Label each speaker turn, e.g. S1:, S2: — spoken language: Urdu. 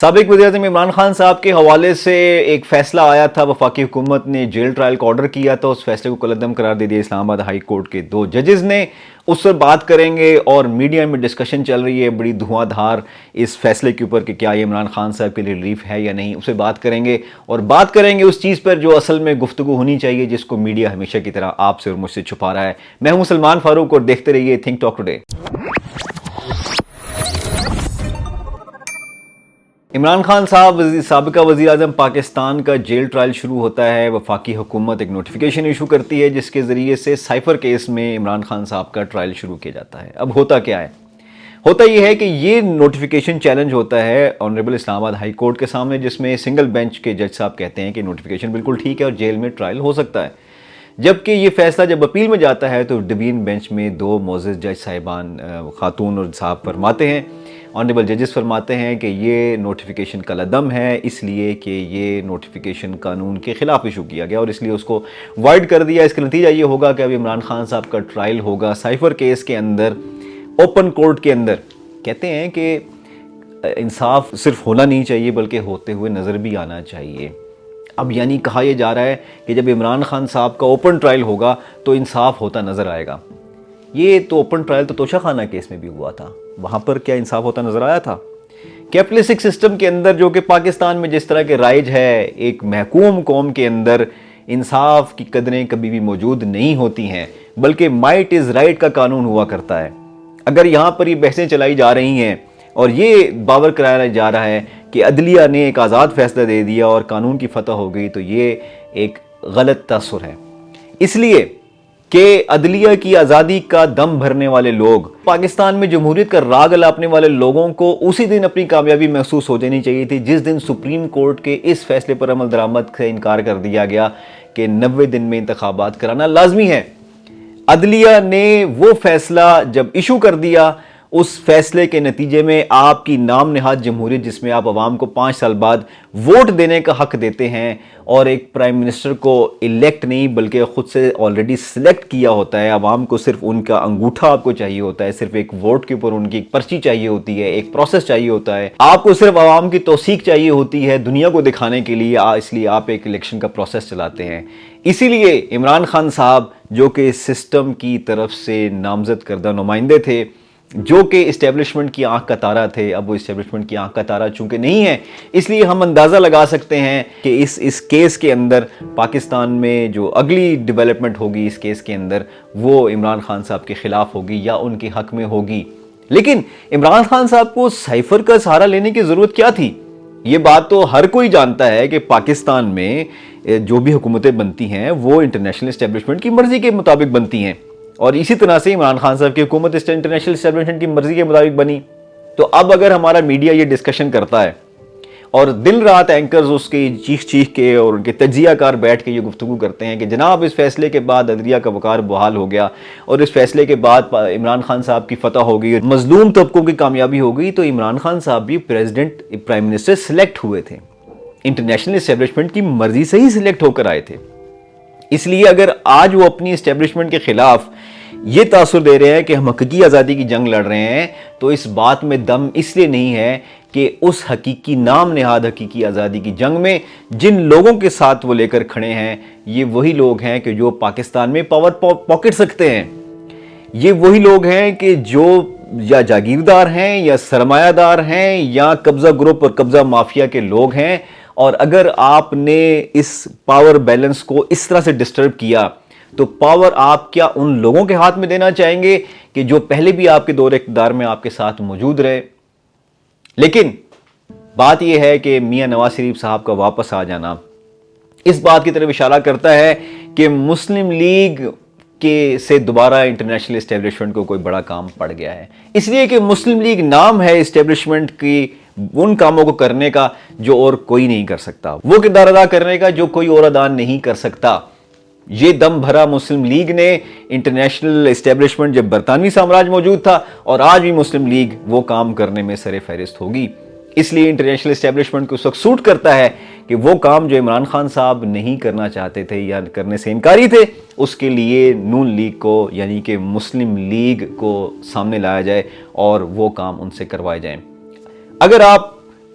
S1: سابق وزیراعظم عمران خان صاحب کے حوالے سے ایک فیصلہ آیا تھا، وفاقی حکومت نے جیل ٹرائل کا آرڈر کیا تھا، اس فیصلے کو کالعدم قرار دے دیا اسلام آباد ہائی کورٹ کے 2 ججز نے۔ اس پر بات کریں گے اور میڈیا میں ڈسکشن چل رہی ہے بڑی دھواں دھار اس فیصلے کے اوپر کہ کیا یہ عمران خان صاحب کے لیے ریلیف ہے یا نہیں، اسے بات کریں گے اور بات کریں گے اس چیز پر جو اصل میں گفتگو ہونی چاہیے، جس کو میڈیا ہمیشہ کی طرح آپ سے اور مجھ سے چھپا رہا ہے۔ میں ہوں سلمان فاروق اور دیکھتے رہیے think talk today. Imran Khan صاحب سابقہ وزیر اعظم پاکستان کا جیل ٹرائل شروع ہوتا ہے۔ وفاقی حکومت ایک نوٹیفیکیشن ایشو کرتی ہے جس کے ذریعے سے سائفر کیس میں عمران خان صاحب کا ٹرائل شروع کیا جاتا ہے۔ اب ہوتا کیا ہے؟ ہوتا یہ ہے کہ یہ نوٹیفیکیشن چیلنج ہوتا ہے آنریبل اسلام آباد ہائی کورٹ کے سامنے، جس میں سنگل بینچ کے جج صاحب کہتے ہیں کہ نوٹیفیکیشن بالکل ٹھیک ہے اور جیل میں ٹرائل ہو سکتا ہے، جبکہ یہ فیصلہ جب اپیل میں جاتا ہے تو ڈویژن بینچ میں 2 معزز جج صاحبان خاتون اور صاحب فرماتے ہیں، آنریبل ججز فرماتے ہیں کہ یہ نوٹیفیکیشن کالعدم ہے، اس لیے کہ یہ نوٹیفیکیشن قانون کے خلاف ایشو کیا گیا اور اس لیے اس کو وائڈ کر دیا۔ اس کا نتیجہ یہ ہوگا کہ اب عمران خان صاحب کا ٹرائل ہوگا سائفر کیس کے اندر، اوپن کورٹ کے اندر۔ کہتے ہیں کہ انصاف صرف ہونا نہیں چاہیے بلکہ ہوتے ہوئے نظر بھی آنا چاہیے۔ اب یعنی کہا یہ جا رہا ہے کہ جب عمران خان صاحب کا اوپن ٹرائل ہوگا تو انصاف ہوتا نظر آئے گا۔ یہ تو اوپن ٹرائل تو توشہ خانہ کیس میں بھی ہوا تھا، وہاں پر کیا انصاف ہوتا نظر آیا تھا؟ کیپٹلسٹک سسٹم کے اندر، جو کہ پاکستان میں جس طرح کے رائج ہے، ایک محکوم قوم کے اندر انصاف کی قدریں کبھی بھی موجود نہیں ہوتی ہیں، بلکہ مائٹ از رائٹ کا قانون ہوا کرتا ہے۔ اگر یہاں پر یہ بحثیں چلائی جا رہی ہیں اور یہ باور کرایا جا رہا ہے کہ عدلیہ نے ایک آزاد فیصلہ دے دیا اور قانون کی فتح ہو گئی، تو یہ ایک غلط تاثر ہے، اس لیے کہ عدلیہ کی آزادی کا دم بھرنے والے لوگ، پاکستان میں جمہوریت کا راگ الاپنے والے لوگوں کو اسی دن اپنی کامیابی محسوس ہو جانی چاہیے تھی جس دن سپریم کورٹ کے اس فیصلے پر عمل درآمد سے انکار کر دیا گیا کہ 90 دن میں انتخابات کرانا لازمی ہے۔ عدلیہ نے وہ فیصلہ جب ایشو کر دیا، اس فیصلے کے نتیجے میں آپ کی نام نہاد جمہوریت، جس میں آپ عوام کو 5 سال بعد ووٹ دینے کا حق دیتے ہیں اور ایک پرائم منسٹر کو الیکٹ نہیں بلکہ خود سے آلریڈی سلیکٹ کیا ہوتا ہے، عوام کو صرف ان کا انگوٹھا آپ کو چاہیے ہوتا ہے، صرف ایک ووٹ کے اوپر ان کی ایک پرچی چاہیے ہوتی ہے، ایک پروسیس چاہیے ہوتا ہے، آپ کو صرف عوام کی توثیق چاہیے ہوتی ہے دنیا کو دکھانے کے لیے، اس لیے آپ ایک الیکشن کا پروسیس چلاتے ہیں۔ اسی لیے عمران خان صاحب، جو کہ سسٹم کی طرف سے نامزد کردہ نمائندے تھے، جو کہ اسٹیبلشمنٹ کی آنکھ کا تارا تھے، اب وہ اسٹیبلشمنٹ کی آنکھ کا تارا چونکہ نہیں ہے، اس لیے ہم اندازہ لگا سکتے ہیں کہ اس کیس کے اندر پاکستان میں جو اگلی ڈیولپمنٹ ہوگی اس کیس کے اندر، وہ عمران خان صاحب کے خلاف ہوگی یا ان کے حق میں ہوگی۔ لیکن عمران خان صاحب کو سائفر کا سہارا لینے کی ضرورت کیا تھی؟ یہ بات تو ہر کوئی جانتا ہے کہ پاکستان میں جو بھی حکومتیں بنتی ہیں وہ انٹرنیشنل اسٹیبلشمنٹ کی مرضی کے مطابق بنتی ہیں، اور اسی طرح سے عمران خان صاحب کی حکومت انٹرنیشنل اسٹیبلشمنٹ کی مرضی کے مطابق بنی۔ تو اب اگر ہمارا میڈیا یہ ڈسکشن کرتا ہے اور دن رات اینکرز اس کی چیخ کے اور ان کے تجزیہ کار بیٹھ کے یہ گفتگو کرتے ہیں کہ جناب اس فیصلے کے بعد عدلیہ کا وقار بحال ہو گیا اور اس فیصلے کے بعد عمران خان صاحب کی فتح ہو گئی، مظلوم طبقوں کی کامیابی ہو گئی، تو عمران خان صاحب بھی پرائم منسٹر سلیکٹ ہوئے تھے، انٹرنیشنل اسٹیبلشمنٹ کی مرضی سے ہی سلیکٹ ہو کر آئے تھے۔ اس لیے اگر آج وہ اپنی اسٹیبلشمنٹ کے خلاف یہ تاثر دے رہے ہیں کہ ہم حقیقی آزادی کی جنگ لڑ رہے ہیں، تو اس بات میں دم اس لیے نہیں ہے کہ اس حقیقی نام نہاد حقیقی آزادی کی جنگ میں جن لوگوں کے ساتھ وہ لے کر کھڑے ہیں، یہ وہی لوگ ہیں کہ جو پاکستان میں پاور پاکٹ سکتے ہیں، یہ وہی لوگ ہیں کہ جو یا جاگیردار ہیں یا سرمایہ دار ہیں یا قبضہ گروپ اور قبضہ مافیا کے لوگ ہیں، اور اگر آپ نے اس پاور بیلنس کو اس طرح سے ڈسٹرب کیا تو پاور آپ کیا ان لوگوں کے ہاتھ میں دینا چاہیں گے کہ جو پہلے بھی آپ کے دور اقتدار میں آپ کے ساتھ موجود رہے؟ لیکن بات یہ ہے کہ میاں نواز شریف صاحب کا واپس آ جانا اس بات کی طرف اشارہ کرتا ہے کہ مسلم لیگ سے دوبارہ انٹرنیشنل اسٹیبلشمنٹ کو کوئی بڑا کام پڑ گیا ہے، اس لیے کہ مسلم لیگ نام ہے اسٹیبلشمنٹ کی ان کاموں کو کرنے کا جو اور کوئی نہیں کر سکتا، وہ کردار ادا کرنے کا جو کوئی اور ادا نہیں کر سکتا۔ یہ دم بھرا مسلم لیگ نے انٹرنیشنل اسٹیبلشمنٹ جب برطانوی سامراج موجود تھا، اور آج بھی مسلم لیگ وہ کام کرنے میں سر فہرست ہوگی۔ اس لیے انٹرنیشنل اسٹیبلشمنٹ کو اس وقت سوٹ کرتا ہے کہ وہ کام جو عمران خان صاحب نہیں کرنا چاہتے تھے یا کرنے سے انکاری تھے، اس کے لیے نون لیگ کو یعنی کہ مسلم لیگ کو سامنے لایا جائے اور وہ کام ان سے کروائے جائیں۔ اگر آپ